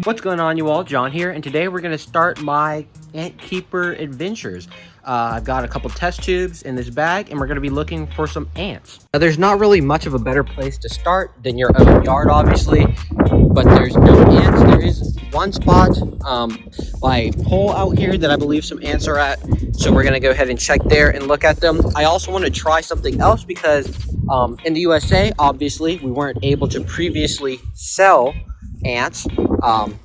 What's going on, you all? John here, and today we're going to start my ant keeper adventures. I've got a couple test tubes in this bag, and we're going to be looking for some ants. Now, there's not really much of a better place to start than your own yard, obviously, but there's no ants. There is one spot by a pole out here that I believe some ants are at, so we're going to go ahead and check there and look at them. I also want to try something else because in the USA, obviously, we weren't able to previously sell ants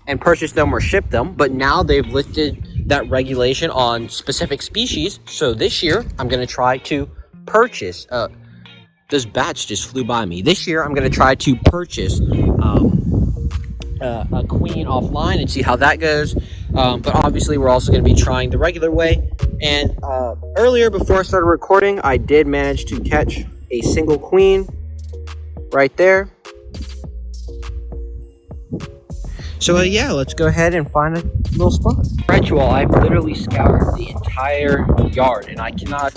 and purchase them or ship them, but now they've lifted that regulation on specific species. So this year I'm going to try to purchase those bats just flew by me. This year I'm going to try to purchase a queen offline and see how that goes, but obviously we're also going to be trying the regular way. And earlier, before I started recording, I did manage to catch a single queen right there. So yeah, let's go ahead and find a little spot. Right, you all, I've literally scoured the entire yard and I cannot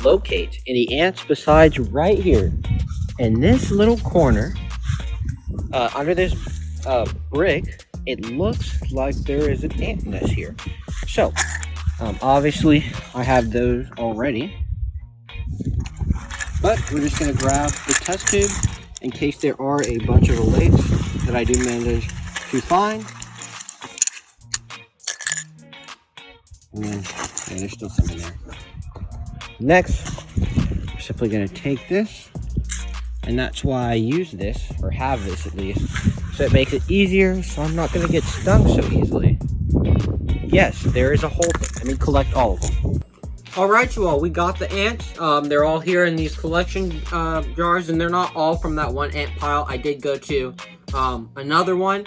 locate any ants besides right here in this little corner under this brick. It looks like there is an ant nest here. So obviously I have those already, but we're just going to grab the test tube in case there are a bunch of relates that I do manage to find. And then, yeah, there's still some in there. Next, we're simply going to take this, and that's why I use this, or have this at least, so it makes it easier, so I'm not going to get stung so easily. Yes, there is a hole there. Let me collect all of them. Alright, you all, we got the ants. They're all here in these collection jars, and they're not all from that one ant pile. I did go to another one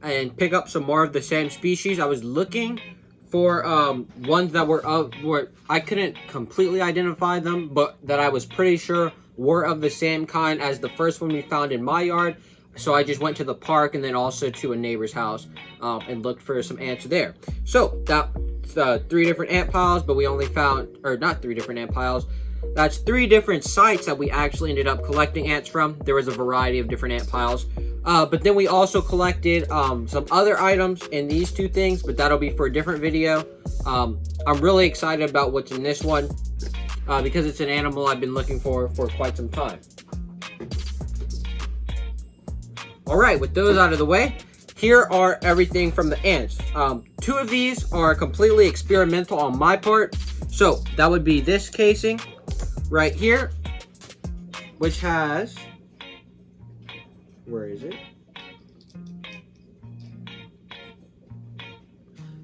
and pick up some more of the same species. I was looking for ones that were I couldn't completely identify them, but that I was pretty sure were of the same kind as the first one we found in my yard. So I just went to the park and then also to a neighbor's house and looked for some ants there. So that's 3 different ant piles, but we only found, or not 3 different ant piles, that's 3 different sites that we actually ended up collecting ants from. There was a variety of different ant piles. But then we also collected some other items in these 2 things, but that'll be for a different video. I'm really excited about what's in this one because it's an animal I've been looking for quite some time. Alright, with those out of the way, here are everything from the ants. 2 of these are completely experimental on my part. So that would be this casing right here, which has, where is it?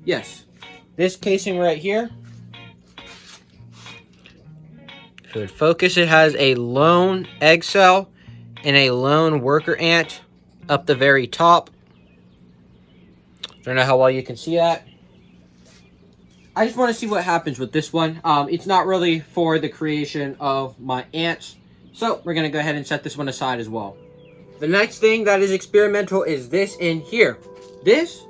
Yes, this casing right here. If it would focus, it has a lone egg cell and a lone worker ant up the very top. Don't know how well you can see that. I just want to see what happens with this one. It's not really for the creation of my ants, so we're going to go ahead and set this one aside as well. The next thing that is experimental is this in here. This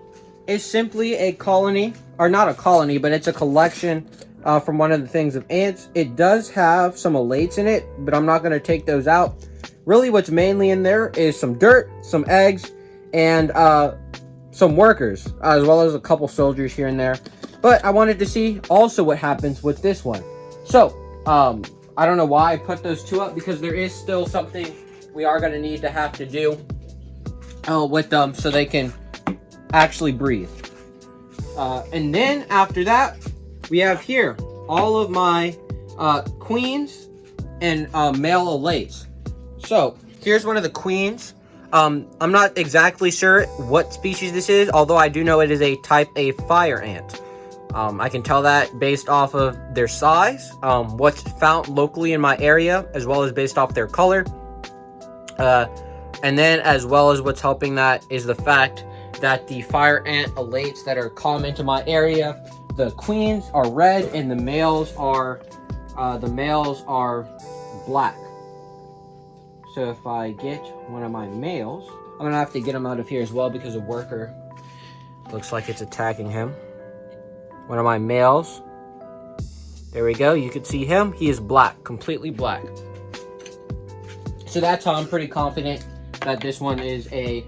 is simply a colony, or not a colony, but it's a collection from one of the things of ants. It does have some elates in it, but I'm not going to take those out. Really what's mainly in there is some dirt, some eggs, and some workers, as well as a couple soldiers here and there. But I wanted to see also what happens with this one. So, I don't know why I put those 2 up, because there is still something we are going to have to do with them so they can actually breathe. And then after that, we have here all of my queens and male elates. So here's one of the queens. I'm not exactly sure what species this is, although I do know it is a type A fire ant. I can tell that based off of their size, what's found locally in my area, as well as based off their color. And then as well as what's helping that is the fact that the fire ant elates that are common to my area, the queens are red and the males are black. So if I get one of my males, I'm gonna have to get him out of here as well because a worker looks like it's attacking him. One of my males, there we go, you can see him, he is black, completely black. So that's how I'm pretty confident that this one is a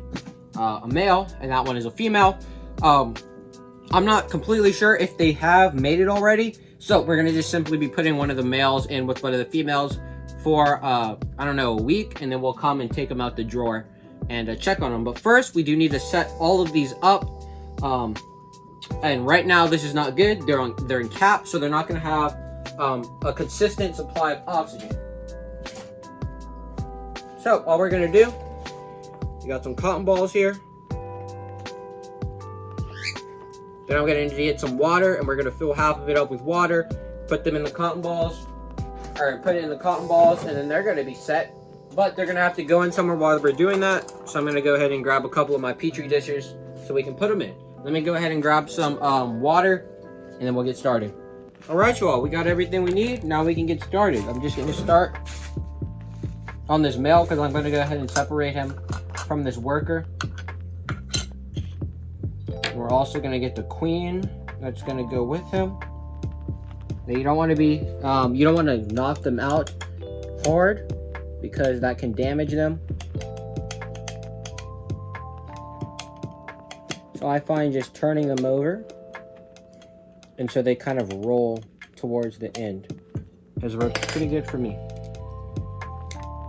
a male, and that one is a female. I'm not completely sure if they have mated already, so we're gonna just simply be putting one of the males in with one of the females for I don't know, a week, and then we'll come and take them out the drawer and check on them. But first, we do need to set all of these up. And right now, this is not good. They're in caps, so they're not gonna have a consistent supply of oxygen. So all we're gonna do, we got some cotton balls here. Then I'm gonna get some water, and we're gonna fill half of it up with water, put them in the cotton balls, or put it in the cotton balls, and then they're gonna be set. But they're gonna have to go in somewhere while we're doing that. So I'm gonna go ahead and grab a couple of my Petri dishes so we can put them in. Let me go ahead and grab some water, and then we'll get started. All right, you all, we got everything we need. Now we can get started. I'm just gonna start on this male because I'm gonna go ahead and separate him from this worker. We're also gonna get the queen that's gonna go with him. Now you don't want to be, you don't want to knock them out hard because that can damage them. So I find just turning them over, and so they kind of roll towards the end. Has worked pretty good for me.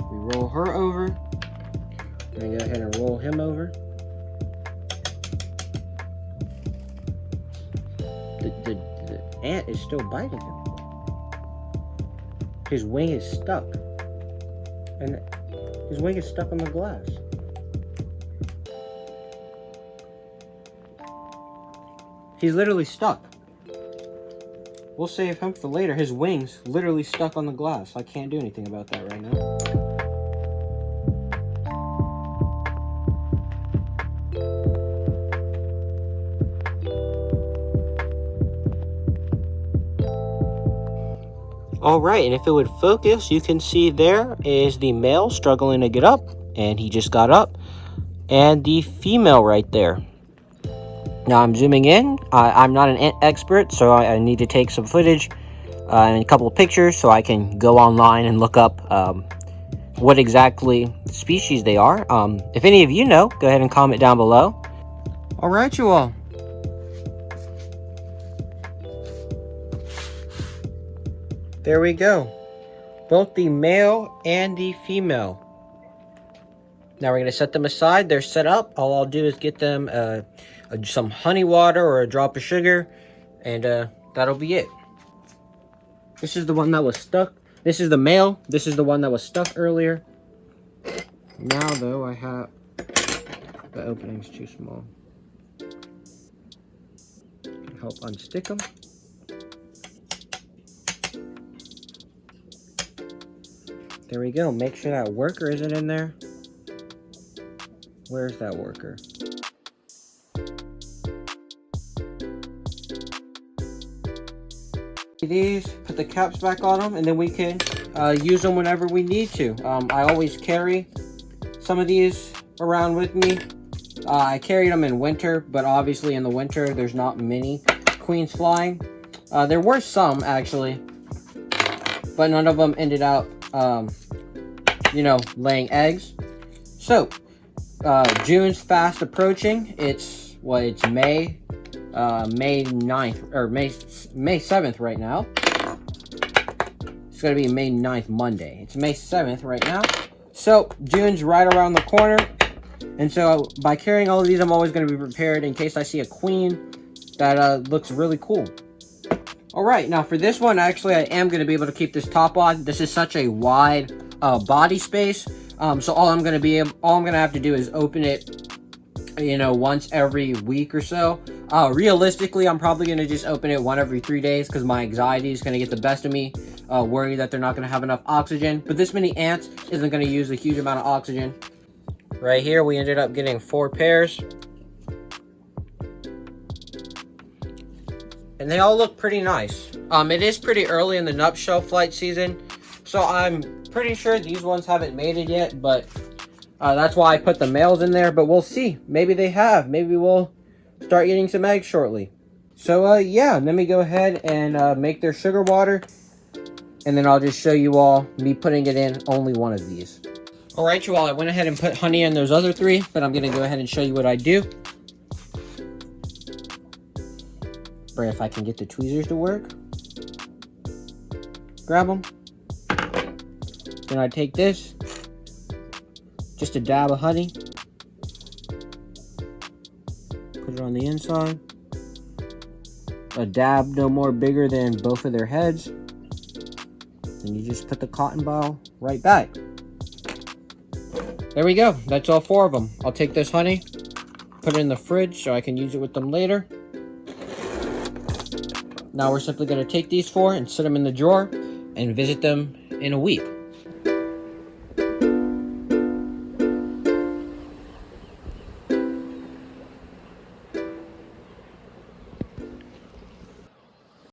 We roll her over. I'm gonna go ahead and roll him over. The ant is still biting him. His wing is stuck. And his wing is stuck on the glass. He's literally stuck. We'll save him for later. His wing's literally stuck on the glass. I can't do anything about that right now. Alright, and if it would focus, you can see there is the male struggling to get up, and he just got up, and the female right there. Now I'm zooming in. I'm not an expert, so I need to take some footage and a couple of pictures so I can go online and look up what exactly species they are. If any of you know, go ahead and comment down below. Alright, you all. There we go. Both the male and the female. Now we're going to set them aside. They're set up. All I'll do is get them some honey water or a drop of sugar, and that'll be it. This is the one that was stuck. This is the male. This is the one that was stuck earlier. Now, though, I have... the opening's too small. Help unstick them. There we go. Make sure that worker isn't in there. Where's that worker? These, put the caps back on them, and then we can use them whenever we need to. I always carry some of these around with me. I carried them in winter, but obviously in the winter there's not many queens flying. There were some actually, but none of them ended up you know, laying eggs. So June's fast approaching. It's May 9th or May 7th right now. It's gonna be May 9th Monday. It's May 7th right now. So June's right around the corner, and so by carrying all of these, I'm always gonna be prepared in case I see a queen that looks really cool. All right, now for this one, actually, I am gonna be able to keep this top on. This is such a wide body space, so all I'm gonna have to do is open it, you know, once every week or so. Realistically, I'm probably gonna just open it one every 3 days because my anxiety is gonna get the best of me, worried that they're not gonna have enough oxygen. But this many ants isn't gonna use a huge amount of oxygen. Right here, we ended up getting 4 pairs. And they all look pretty nice. It is pretty early in the nuptial flight season, so I'm pretty sure these ones haven't mated yet, but that's why I put the males in there. But we'll see. Maybe they have. Maybe we'll start getting some eggs shortly. So yeah, let me go ahead and make their sugar water, and then I'll just show you all me putting it in only one of these. Alright, you all, I went ahead and put honey in those other 3, but I'm going to go ahead and show you what I do. Or if I can get the tweezers to work. Grab them. Then I take this. Just a dab of honey. Put it on the inside. A dab no more bigger than both of their heads. And you just put the cotton ball right back. There we go. That's all 4 of them. I'll take this honey, put it in the fridge so I can use it with them later. Now we're simply going to take these 4 and set them in the drawer and visit them in a week.